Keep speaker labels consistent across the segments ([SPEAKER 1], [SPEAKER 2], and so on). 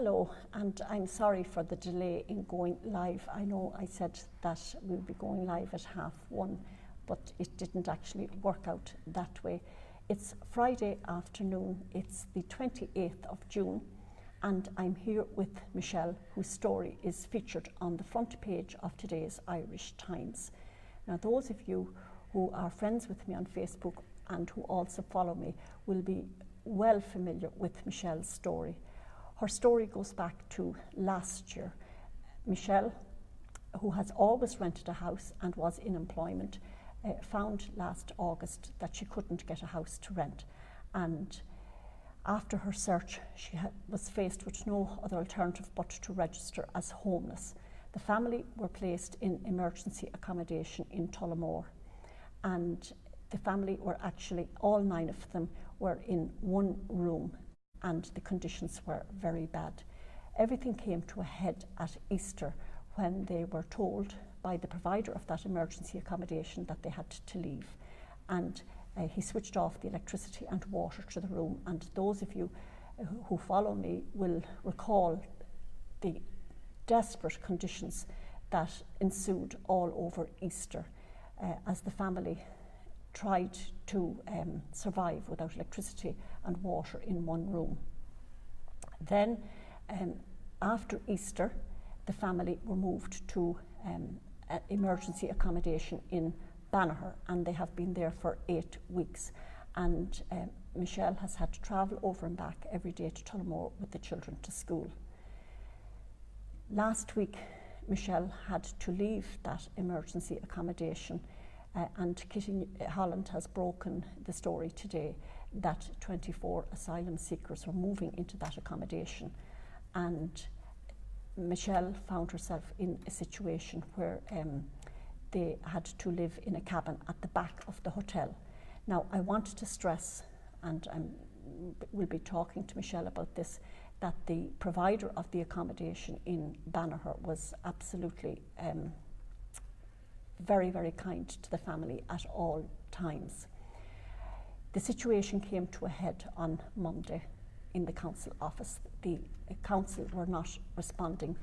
[SPEAKER 1] Hello, and I'm sorry for the delay in going live. I know I said that we'll be going live at 1:30, but it didn't actually work out that way. It's Friday afternoon, it's the 28th of June, and I'm here with Michelle, whose story is featured on the front page of today's Irish Times. Now, those of you who are friends with me on Facebook and who also follow me will be well familiar with Michelle's story. Her story goes back to last year. Michelle, who has always rented a house and was in employment, found last August that she couldn't get a house to rent. And after her search, she was faced with no other alternative but to register as homeless. The family were placed in emergency accommodation in Tullamore. And the family were actually, all 9 of them were in one room, and the conditions were very bad. Everything came to a head at Easter when they were told by the provider of that emergency accommodation that they had to leave. And he switched off the electricity and water to the room. And those of you who follow me will recall the desperate conditions that ensued all over Easter as the family tried to survive without electricity and water in one room. Then, after Easter, the family were moved to emergency accommodation in Banagher, and they have been there for 8 weeks. And Michelle has had to travel over and back every day to Tullamore with the children to school. Last week, Michelle had to leave that emergency accommodation, and Kitty Holland has broken the story today that 24 asylum seekers were moving into that accommodation, and Michelle found herself in a situation where they had to live in a cabin at the back of the hotel. Now, I want to stress, and we'll be talking to Michelle about this, that the provider of the accommodation in Banagher was absolutely very, very kind to the family at all times. The situation came to a head on Monday in the council office. The council were not responding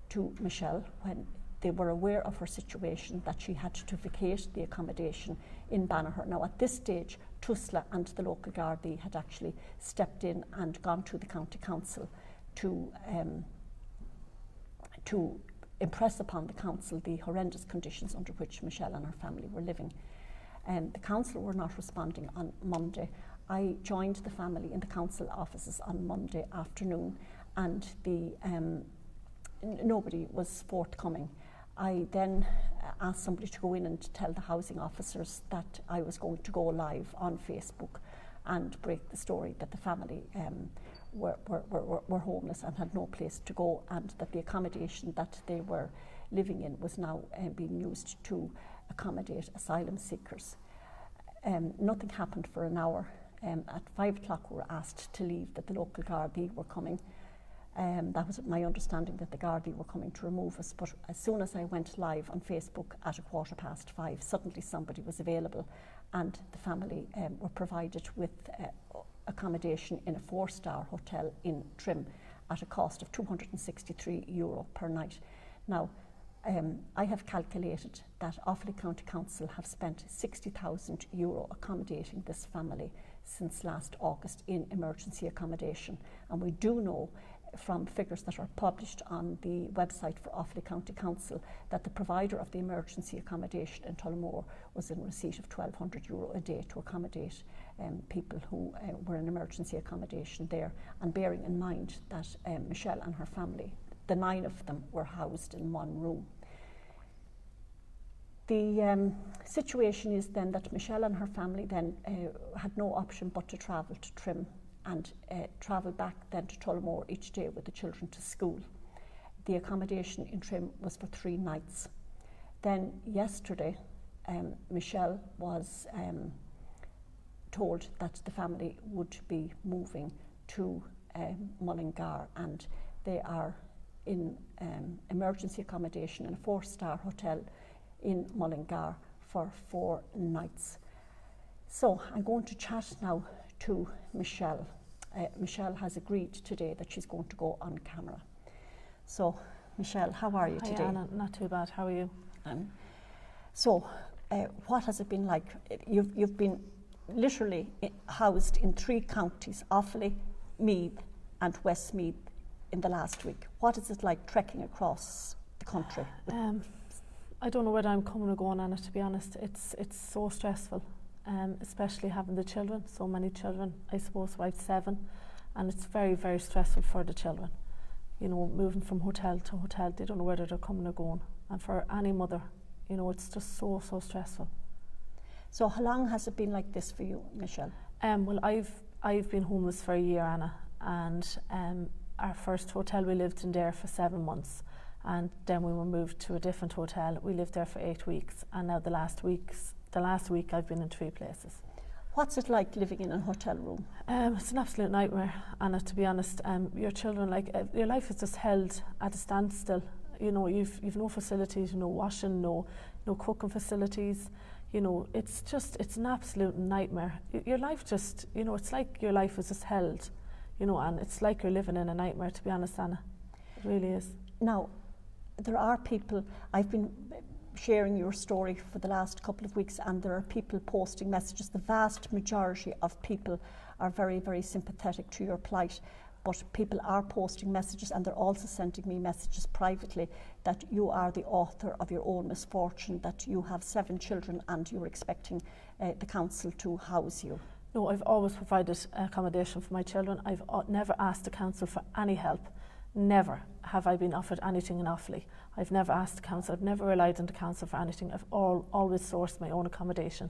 [SPEAKER 1] to Michelle when they were aware of her situation, that she had to vacate the accommodation in Banagher. Now, at this stage, Tusla and the local Gardaí had actually stepped in and gone to the county council to impress upon the council the horrendous conditions under which Michelle and her family were living. The council were not responding on Monday. I joined the family in the council offices on Monday afternoon, and nobody was forthcoming. I then asked somebody to go in and tell the housing officers that I was going to go live on Facebook and break the story that the family were homeless and had no place to go, and that the accommodation that they were living in was now being used to accommodate asylum seekers. Nothing happened for an hour. At 5 o'clock we were asked to leave, that the local Gardaí were coming. That was my understanding, that the Gardaí were coming to remove us, but as soon as I went live on Facebook at 5:15, suddenly somebody was available, and the family were provided with accommodation in a 4-star hotel in Trim at a cost of €263 per night. Now, I have calculated that Offaly County Council have spent €60,000 accommodating this family since last August in emergency accommodation. And we do know from figures that are published on the website for Offaly County Council that the provider of the emergency accommodation in Tullamore was in receipt of €1,200 a day to accommodate people who were in emergency accommodation there. And bearing in mind that Michelle and her family, the 9 of them, were housed in one room. The situation is then that Michelle and her family then had no option but to travel to Trim and travel back then to Tullamore each day with the children to school. The accommodation in Trim was for 3 nights. Then yesterday, Michelle was told that the family would be moving to Mullingar, and they are in emergency accommodation in a 4-star hotel in Mullingar for 4 nights. So I'm going to chat now to Michelle. Michelle has agreed today that she's going to go on camera. So, Michelle, how are you today?
[SPEAKER 2] Hi Anna, not too bad. How are you?
[SPEAKER 1] So, what has it been like? You've been literally housed in 3 counties, Offaly, Meath and Westmeath, in the last week. What is it like trekking across the country?
[SPEAKER 2] I don't know whether I'm coming or going, Anna, to be honest. It's so stressful, especially having the children, so many children. I suppose I have 7, and it's very, very stressful for the children. You know, moving from hotel to hotel, they don't know whether they're coming or going. And for any mother, you know, it's just so stressful.
[SPEAKER 1] So how long has it been like this for you, Michelle?
[SPEAKER 2] Well, I've been homeless for a year, Anna, and our first hotel we lived in there for 7 months, and then we were moved to a different hotel. We lived there for 8 weeks, and now the last week I've been in 3 places.
[SPEAKER 1] What's it like living in a hotel room?
[SPEAKER 2] It's an absolute nightmare, Anna, to be honest. Your children, your life is just held at a standstill. You know, you've no facilities, no washing, no cooking facilities. You know, it's an absolute nightmare. Your life just, you know, it's like your life is just held, you know, and it's like you're living in a nightmare, to be honest, Anna. It really is. Now,
[SPEAKER 1] there are people, I've been sharing your story for the last couple of weeks, and there are people posting messages. The vast majority of people are very, very sympathetic to your plight, but people are posting messages, and they're also sending me messages privately that you are the author of your own misfortune, that you have 7 children and you're expecting the council to house you.
[SPEAKER 2] No, I've always provided accommodation for my children. I've never asked the council for any help. Never have I been offered anything in Offaly. I've never asked the council, I've never relied on the council for anything. I've always sourced my own accommodation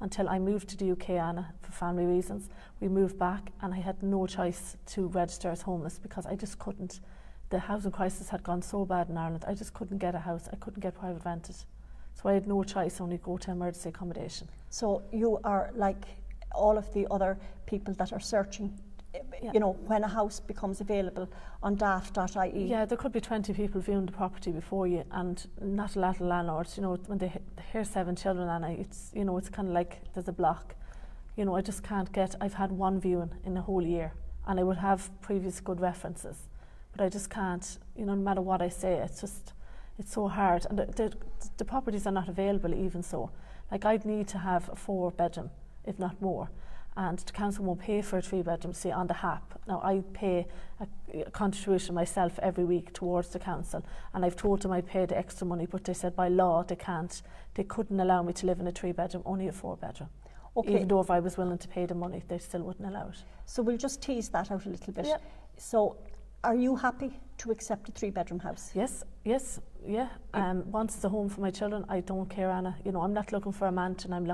[SPEAKER 2] until I moved to the UK, Anna, for family reasons. We moved back and I had no choice to register as homeless because I just couldn't. The housing crisis had gone so bad in Ireland, I just couldn't get a house, I couldn't get private rented. So I had no choice, only go to emergency accommodation.
[SPEAKER 1] So you are like all of the other people that are searching, you know, when a house becomes available on daft.ie.
[SPEAKER 2] Yeah, there could be 20 people viewing the property before you, and not a lot of landlords, you know, when they hear 7 children, and it's, you know, it's kind of like there's a block. You know, I just can't get, I've had 1 viewing in a whole year, and I would have previous good references, but I just can't, you know, no matter what I say, it's so hard, and the properties are not available even so. Like, I'd need to have a 4-bedroom, if not more. And the council won't pay for a 3-bedroom, say, on the HAP. Now, I pay a contribution myself every week towards the council, and I've told them I'd pay the extra money, but they said by law they couldn't allow me to live in a 3-bedroom, only a 4-bedroom. Okay. Even though if I was willing to pay the money, they still wouldn't allow it.
[SPEAKER 1] So we'll just tease that out a little bit.
[SPEAKER 2] Yeah.
[SPEAKER 1] So, are you happy to accept a 3-bedroom house?
[SPEAKER 2] Yes, yeah. Once it's a home for my children, I don't care, Anna. You know, I'm not looking for a mansion, I'm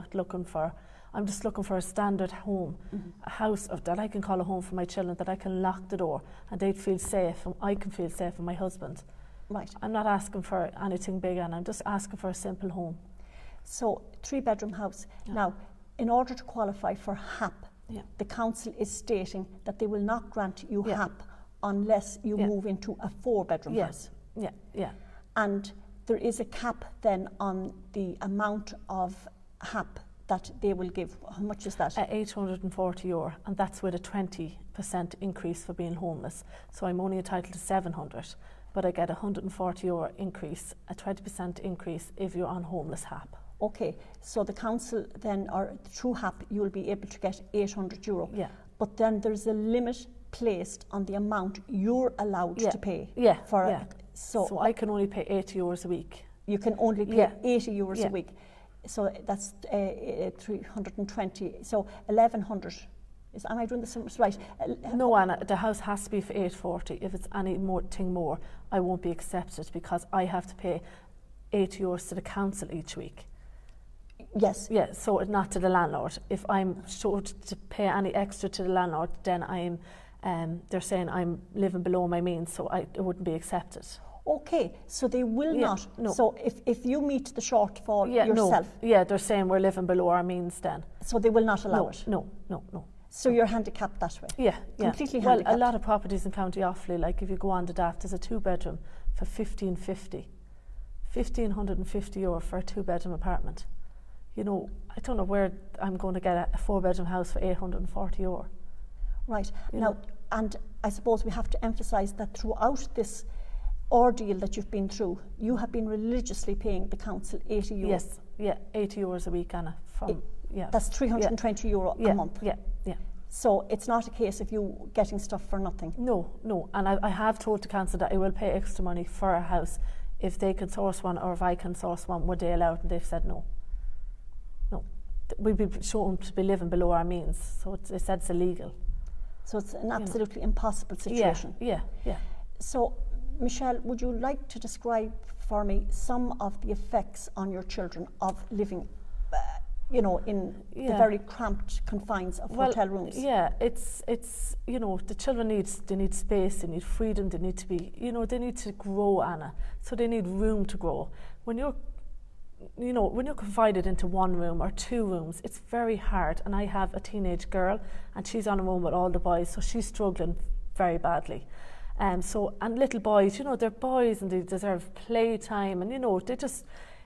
[SPEAKER 2] just looking for a standard home, a house that I can call a home for my children, that I can lock the door and they'd feel safe and I can feel safe and my husband.
[SPEAKER 1] Right.
[SPEAKER 2] I'm not asking for anything big, and I'm just asking for a simple home.
[SPEAKER 1] So, 3-bedroom house. Yeah. Now, in order to qualify for HAP, the council is stating that they will not grant you HAP unless you move into a 4-bedroom house.
[SPEAKER 2] Yeah.
[SPEAKER 1] And there is a cap then on the amount of HAP that they will give. How much is that?
[SPEAKER 2] €840, and that's with a 20% increase for being homeless. So I'm only entitled to 700, but I get a €140 increase, a 20% increase if you're on homeless HAP.
[SPEAKER 1] Okay, so the council then, or through HAP, you will be able to get €800.
[SPEAKER 2] Yeah.
[SPEAKER 1] But then there's a limit placed on the amount you're allowed to pay.
[SPEAKER 2] So I can only pay €80 a week.
[SPEAKER 1] You can only pay €80 a week. So that's 320. So 1,100. Am I doing this right?
[SPEAKER 2] No, Anna. The house has to be for 840. If it's anything more, I won't be accepted because I have to pay €80 to the council each week.
[SPEAKER 1] Yes.
[SPEAKER 2] Yeah. So not to the landlord. If I'm short to pay any extra to the landlord, then they're saying I'm living below my means, so it wouldn't be accepted.
[SPEAKER 1] Okay, so they will not.
[SPEAKER 2] No.
[SPEAKER 1] So if you meet the shortfall yourself.
[SPEAKER 2] No. Yeah, they're saying we're living below our means then.
[SPEAKER 1] So they will not allow it?
[SPEAKER 2] No.
[SPEAKER 1] So you're handicapped that way?
[SPEAKER 2] Yeah.
[SPEAKER 1] Completely handicapped?
[SPEAKER 2] Well, a lot of properties in County Offaly, like if you go on the daft, there's a 2-bedroom for €1,550. €1,550 for a 2-bedroom apartment. You know, I don't know where I'm going to get a 4-bedroom house for €840.
[SPEAKER 1] Right.
[SPEAKER 2] You
[SPEAKER 1] Now,
[SPEAKER 2] know.
[SPEAKER 1] and I suppose we have to emphasise that throughout this ordeal that you've been through, you have been religiously paying the council €80.
[SPEAKER 2] Yes, yeah, €80 a week, Anna.
[SPEAKER 1] That's €320 a month.
[SPEAKER 2] Yeah.
[SPEAKER 1] So it's not a case of you getting stuff for nothing.
[SPEAKER 2] No. And I have told the council that I will pay extra money for a house if they can source one, or if I can source one. Would they allow it? And they've said no. We'd be shown to be living below our means, so they said it's illegal.
[SPEAKER 1] So it's an absolutely impossible situation.
[SPEAKER 2] Yeah.
[SPEAKER 1] So, Michelle, would you like to describe for me some of the effects on your children of living, in the very cramped confines of hotel rooms?
[SPEAKER 2] Yeah, it's the children need space, they need freedom, they need to be, they need to grow, Anna. So they need room to grow. When you're confided into one room or two rooms, it's very hard. And I have a teenage girl, and she's on her own with all the boys, so she's struggling very badly. And little boys, they're boys and they deserve playtime, and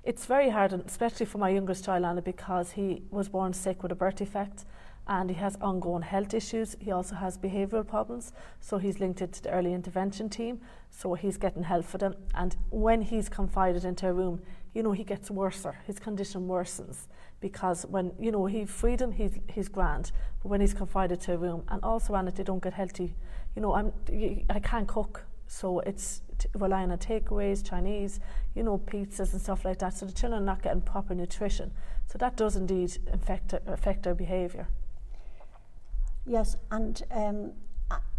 [SPEAKER 2] it's very hard, and especially for my youngest child, Anna, because he was born sick with a birth defect, and he has ongoing health issues. He also has behavioural problems, so he's linked it to the early intervention team, so he's getting help for them. And when he's confided into a room, he gets worse, his condition worsens, because when he's freedom, he's grand, but when he's confided to a room, and also, Anna, they don't get healthy. I can't cook, so it's relying on takeaways, Chinese, pizzas and stuff like that, so the children are not getting proper nutrition. So that does indeed affect their behaviour.
[SPEAKER 1] Yes, and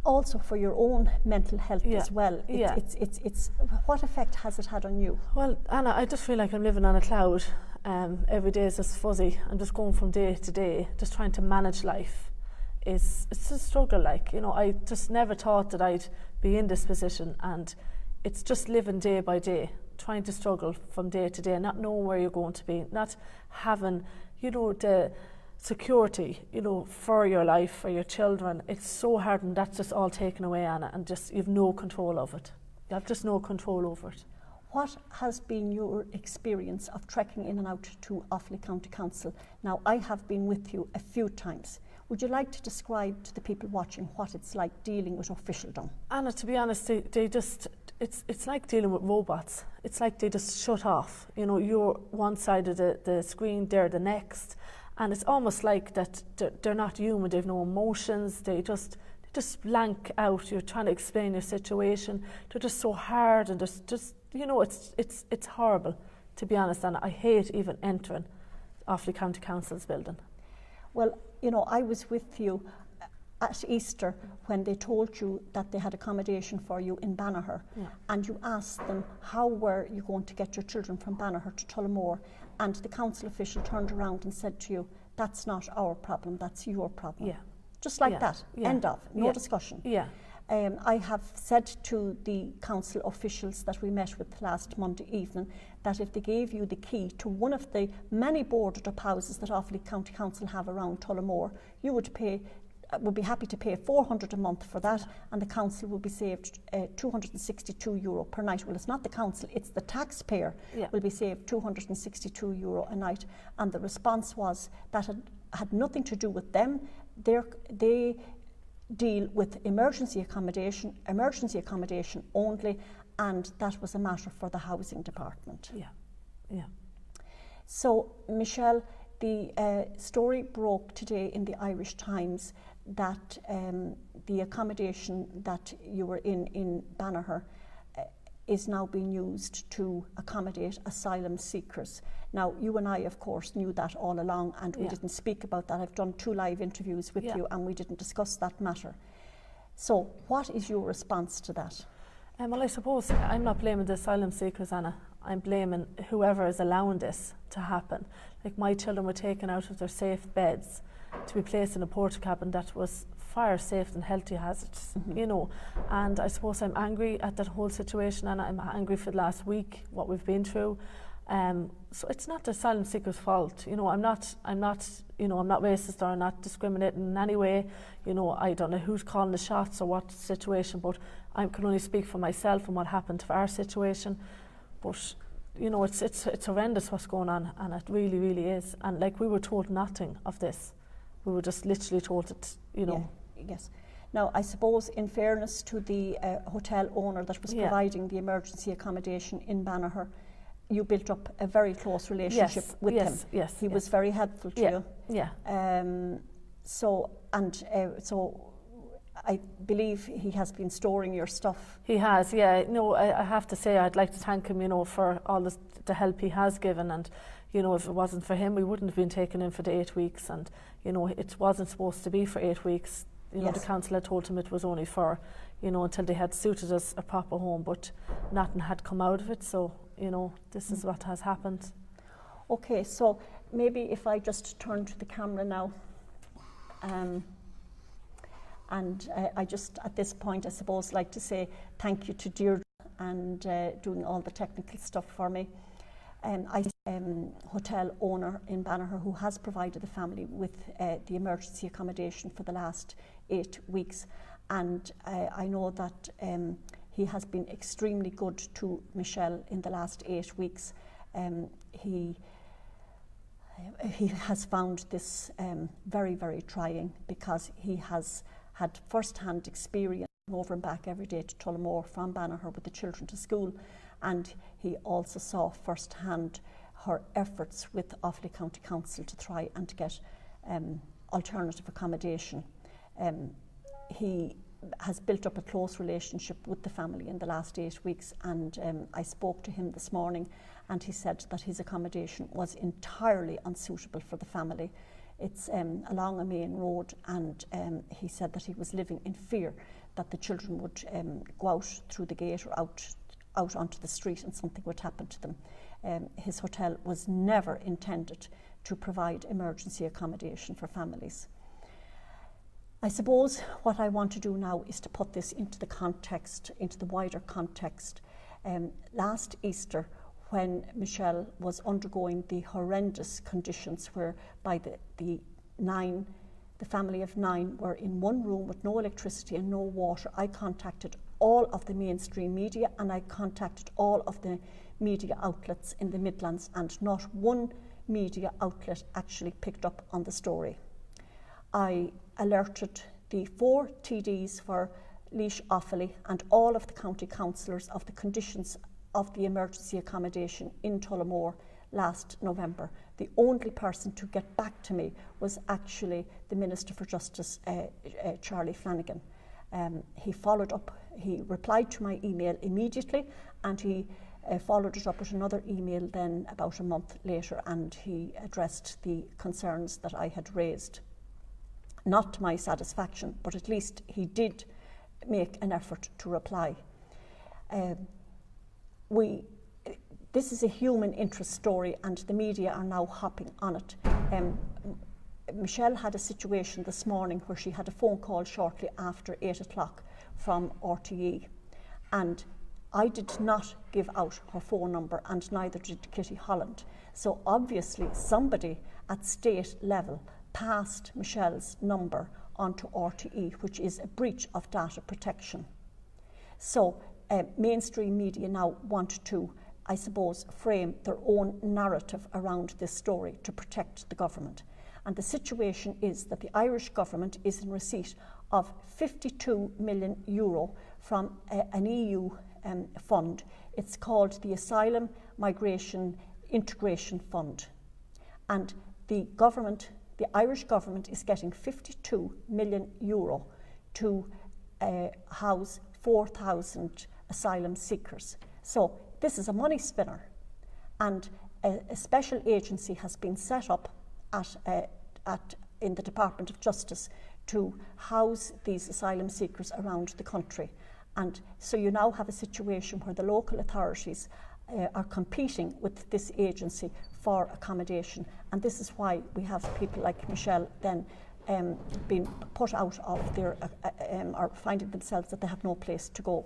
[SPEAKER 1] also for your own mental health as well. It's what effect has it had on you?
[SPEAKER 2] Well, Anna, I just feel like I'm living on a cloud. Every day is just fuzzy. I'm just going from day to day, just trying to manage life. It's a struggle. I just never thought that I'd be in this position, and it's just living day by day, trying to struggle from day to day, not knowing where you're going to be, not having, the security, for your life, for your children. It's so hard, and that's just all taken away, Anna, and just you've no control of it. You have just no control over it.
[SPEAKER 1] What has been your experience of trekking in and out to Offaly County Council? Now, I have been with you a few times. Would you like to describe to the people watching what it's like dealing with officialdom?
[SPEAKER 2] Anna, to be honest, they just, it's like dealing with robots. It's like they just shut off. You're one side of the screen, they're the next. And it's almost like that they're not human, they've no emotions, they just blank out. You're trying to explain your situation. They're just so hard, and just it's horrible, to be honest, and I hate even entering Offaly County Council's building.
[SPEAKER 1] Well, I was with you at Easter when they told you that they had accommodation for you in Banagher, and you asked them how were you going to get your children from Banagher to Tullamore, and the council official turned around and said to you, that's not our problem, that's your problem. Just like that, end of, no discussion. I have said to the council officials that we met with last Monday evening that if they gave you the key to one of the many boarded up houses that Offaly County Council have around Tullamore, you would be happy to pay €400 a month for that, and the council will be saved €262 per night. Well, it's not the council, it's the taxpayer will be saved €262 a night. And the response was that it had nothing to do with them. They deal with emergency accommodation only, and that was a matter for the housing department. So, Michelle, the story broke today in the Irish Times that the accommodation that you were in Banagher is now being used to accommodate asylum seekers. Now, you and I, of course, knew that all along, and we didn't speak about that. I've done 2 live interviews with you, and we didn't discuss that matter. So, what is your response to that?
[SPEAKER 2] Well, I suppose I'm not blaming the asylum seekers, Anna. I'm blaming whoever is allowing this to happen. Like, my children were taken out of their safe beds to be placed in a porta cabin that was fire safe and healthy hazards, and I suppose I'm angry at that whole situation, and I'm angry for the last week, what we've been through. So it's not the asylum seekers' fault. I'm not racist, or I'm not discriminating in any way. I don't know who's calling the shots or what situation, but I can only speak for myself and what happened to our situation. But it's horrendous what's going on, and it really, really is. And we were told nothing of this. We were just literally told it,
[SPEAKER 1] Yes. Now, I suppose in fairness to the hotel owner that was providing the emergency accommodation in Banagher, you built up a very close relationship with him.
[SPEAKER 2] Yes,
[SPEAKER 1] he was very helpful to you.
[SPEAKER 2] Yeah.
[SPEAKER 1] So I believe he has been storing your stuff.
[SPEAKER 2] He has, yeah. No, I have to say I'd like to thank him, you know, for all the help he has given. And, you know, if it wasn't for him, we wouldn't have been taken in for the 8 weeks. And, you know, it wasn't supposed to be for 8 weeks. You know, the council had told him it was only for, you know, until they had suited us a proper home, but nothing had come out of it. So, you know, this is what has happened.
[SPEAKER 1] Okay, so maybe if I just turn to the camera now. And I just, at this point, I suppose, like to say thank you to Deirdre and doing all the technical stuff for me. I hotel owner in Banagher who has provided the family with the emergency accommodation for the last 8 weeks, and I know that he has been extremely good to Michelle in the last 8 weeks. He has found this very, very trying, because he has had first-hand experience over and back every day to Tullamore from Banagher with the children to school, and he also saw first-hand her efforts with Offaly County Council to try and get alternative accommodation. He has built up a close relationship with the family in the last 8 weeks, and I spoke to him this morning, and he said that his accommodation was entirely unsuitable for the family. It's along a main road, and he said that he was living in fear that the children would go out through the gate or out onto the street and something would happen to them. His hotel was never intended to provide emergency accommodation for families. I suppose what I want to do now is to put this into the context, into the wider context. Last Easter, when Michelle was undergoing the horrendous conditions whereby the family of 9 were in one room with no electricity and no water, I contacted all of the mainstream media, and I contacted all of the media outlets in the Midlands, and not one media outlet actually picked up on the story. I alerted the 4 TDs for Laois Offaly and all of the county councillors of the conditions of the emergency accommodation in Tullamore last November. The only person to get back to me was actually the Minister for Justice, Charlie Flanagan. He followed up, he replied to my email immediately, and he followed it up with another email then about a month later, and he addressed the concerns that I had raised. Not to my satisfaction, but at least he did make an effort to reply. This is a human interest story, and the media are now hopping on it. Michelle had a situation this morning where she had a phone call shortly after 8 o'clock from RTE, and I did not give out her phone number, and neither did Kitty Holland. So obviously somebody at state level passed Michelle's number onto RTE, which is a breach of data protection. So mainstream media now want to, I suppose, frame their own narrative around this story to protect the government. And the situation is that the Irish government is in receipt of €52 million from an EU fund. It's called the Asylum Migration Integration Fund. And the Irish government is getting €52 million to house 4,000 asylum seekers. So this is a money spinner, and a special agency has been set up in the Department of Justice to house these asylum seekers around the country. And so you now have a situation where the local authorities are competing with this agency for accommodation, and this is why we have people like Michelle then being put out of their, or finding themselves that they have no place to go.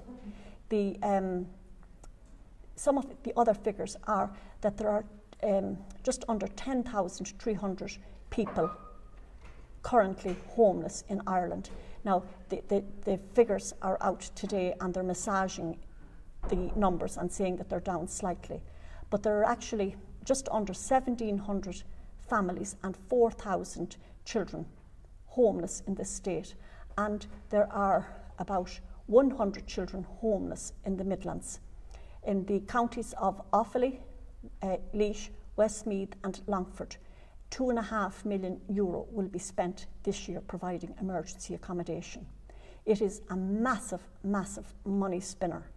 [SPEAKER 1] Some of the other figures are that there are just under 10,300 people currently homeless in Ireland. Now, the figures are out today, and they're massaging the numbers and saying that they're down slightly. But there are actually just under 1,700 families and 4,000 children homeless in this state. and there are about 100 children homeless in the Midlands. In the counties of Offaly, Laois, Westmeath and Longford, €2.5 million will be spent this year providing emergency accommodation. It is a massive, massive money spinner.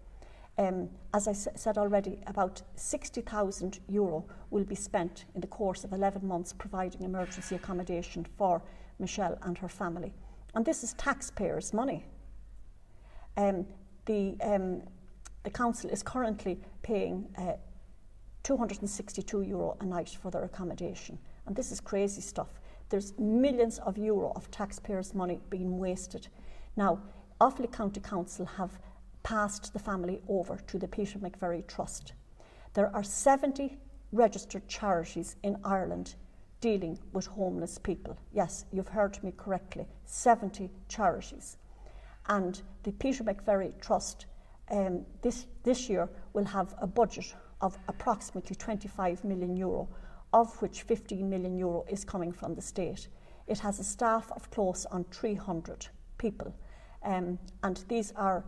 [SPEAKER 1] As I said already, about €60,000 will be spent in the course of 11 months providing emergency accommodation for Michelle and her family. And this is taxpayers' money. The council is currently paying €262 a night for their accommodation. And this is crazy stuff. There's millions of euro of taxpayers' money being wasted. Now, Offaly County Council have passed the family over to the Peter McVerry Trust. There are 70 registered charities in Ireland dealing with homeless people. Yes, you've heard me correctly, 70 charities. And the Peter McVerry Trust this year will have a budget of approximately €25 million, of which €15 million is coming from the state. It has a staff of close on 300 people, and these are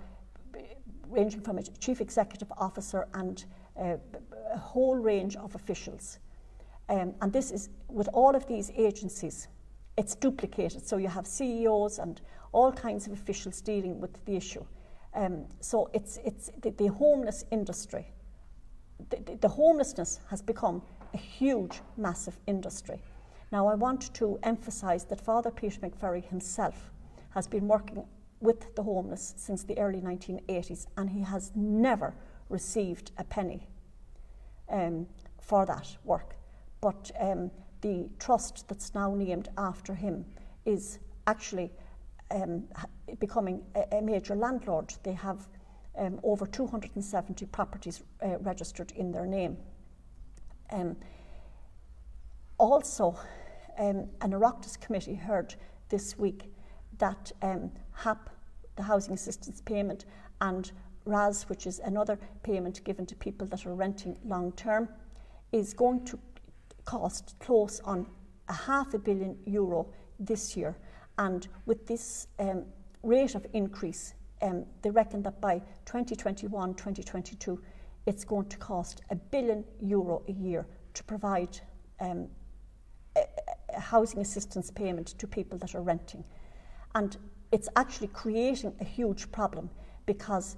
[SPEAKER 1] ranging from a chief executive officer and a whole range of officials. And this is, with all of these agencies, it's duplicated. So you have CEOs and all kinds of officials dealing with the issue. So it's the homeless industry. The homelessness has become a huge, massive industry. Now I want to emphasise that Father Peter McVerry himself has been working with the homeless since the early 1980s, and he has never received a penny for that work. But the trust that's now named after him is actually becoming a major landlord. They have over 270 properties registered in their name. Also, an Oireachtas committee heard this week that HAP, the Housing Assistance Payment, and RAS, which is another payment given to people that are renting long term, is going to cost close on €500 million this year. And with this rate of increase, they reckon that by 2021-2022, it's going to cost €1 billion a year to provide a housing assistance payment to people that are renting. And it's actually creating a huge problem because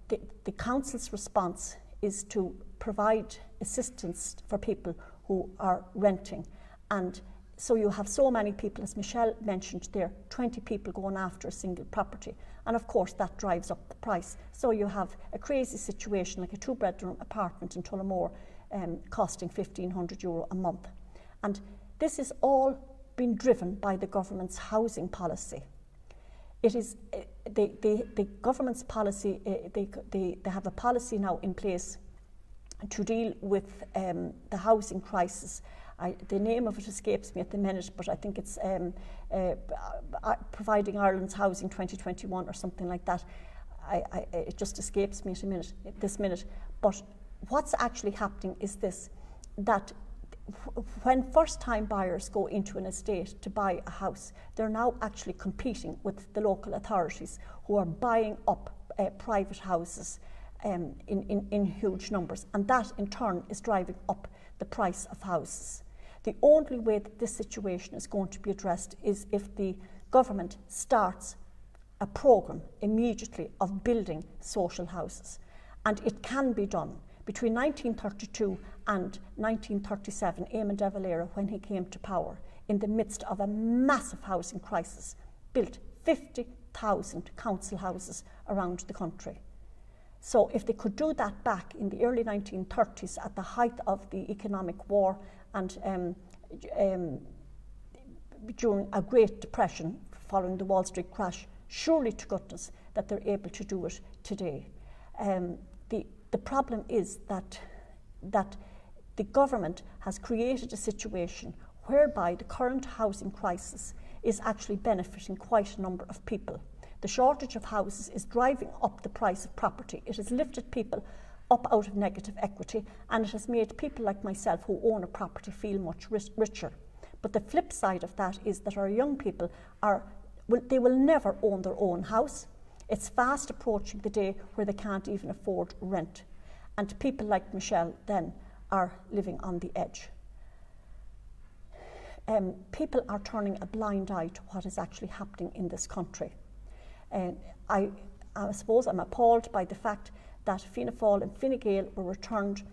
[SPEAKER 1] the council's response is to provide assistance for people who are renting. And so you have so many people, as Michelle mentioned there, 20 people going after a single property. And of course that drives up the price. So you have a crazy situation like a 2-bedroom apartment in Tullamore costing €1,500 a month. And this is all been driven by the government's housing policy. It is the government's policy, they have a policy now in place to deal with the housing crisis. The name of it escapes me at the minute, but I think it's Providing Ireland's Housing 2021 or something like that. It just escapes me this minute. But what's actually happening is this, that when first-time buyers go into an estate to buy a house, they're now actually competing with the local authorities who are buying up private houses in huge numbers, and that in turn is driving up the price of houses. The only way that this situation is going to be addressed is if the government starts a programme immediately of building social houses, and it can be done. Between 1932 and 1937, Eamon de Valera, when he came to power, in the midst of a massive housing crisis, built 50,000 council houses around the country. So if they could do that back in the early 1930s at the height of the economic war and during a Great Depression following the Wall Street crash, surely to goodness that they're able to do it today. The problem is that the government has created a situation whereby the current housing crisis is actually benefiting quite a number of people. The shortage of houses is driving up the price of property. It has lifted people up out of negative equity, and it has made people like myself who own a property feel much richer. But the flip side of that is that our young people are they will never own their own house. It's fast approaching the day where they can't even afford rent. And people like Michelle then are living on the edge. People are turning a blind eye to what is actually happening in this country. I suppose I'm appalled by the fact that Fianna Fáil and Fine Gael were returned.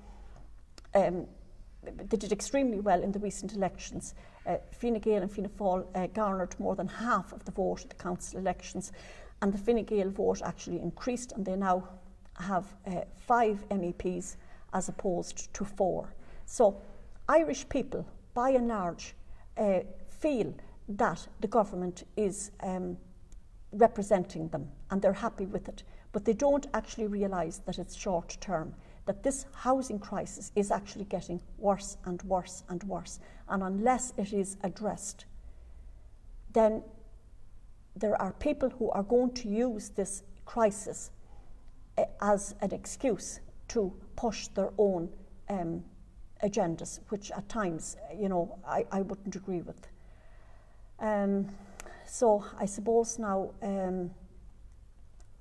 [SPEAKER 1] They did extremely well in the recent elections. Fine Gael and Fianna Fáil garnered more than half of the vote at the council elections, and the Fine Gael vote actually increased, and they now have 5 MEPs as opposed to 4. So Irish people, by and large, feel that the government is representing them and they're happy with it, but they don't actually realise that it's short term, that this housing crisis is actually getting worse and worse and worse, and unless it is addressed, then there are people who are going to use this crisis as an excuse to push their own agendas, which at times, I wouldn't agree with. So I suppose now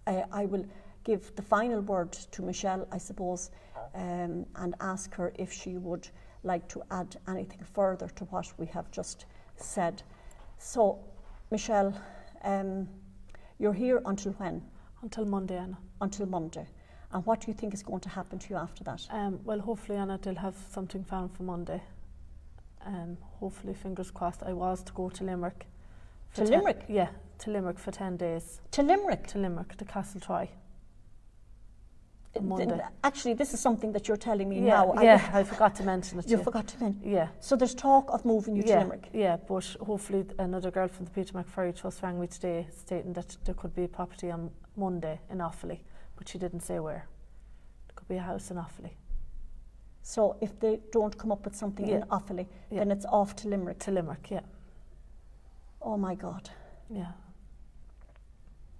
[SPEAKER 1] I will give the final word to Michelle, I suppose, and ask her if she would like to add anything further to what we have just said. So, Michelle, you're here until when?
[SPEAKER 2] Until Monday, Anna.
[SPEAKER 1] Until Monday. And what do you think is going to happen to you after that?
[SPEAKER 2] Well, hopefully, Anna, they'll have something found for Monday. Hopefully, fingers crossed. I was to go to Limerick.
[SPEAKER 1] To Limerick?
[SPEAKER 2] Yeah, to Limerick for 10 days.
[SPEAKER 1] To Limerick?
[SPEAKER 2] To Limerick, to Castle Troy. Monday.
[SPEAKER 1] Actually, this is something that you're telling me
[SPEAKER 2] yeah,
[SPEAKER 1] now.
[SPEAKER 2] Yeah, I forgot to mention it.
[SPEAKER 1] You forgot to mention?
[SPEAKER 2] Yeah.
[SPEAKER 1] So there's talk of moving you to Limerick?
[SPEAKER 2] Yeah, but hopefully another girl from the Peter McFerry Trust rang me today stating that there could be a property on Monday in Offaly, but she didn't say where. There could be a house in Offaly.
[SPEAKER 1] So if they don't come up with something in Offaly, then it's off to Limerick?
[SPEAKER 2] To Limerick, yeah.
[SPEAKER 1] Oh my God.
[SPEAKER 2] Yeah.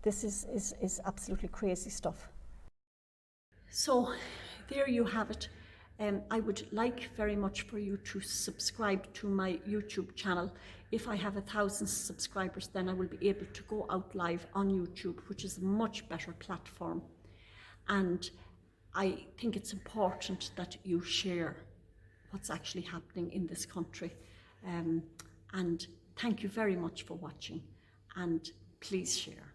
[SPEAKER 1] This is absolutely crazy stuff. So there you have it. I would like very much for you to subscribe to my YouTube channel. If I have 1,000 subscribers, then I will be able to go out live on YouTube, which is a much better platform. And I think it's important that you share what's actually happening in this country. And thank you very much for watching, and please share.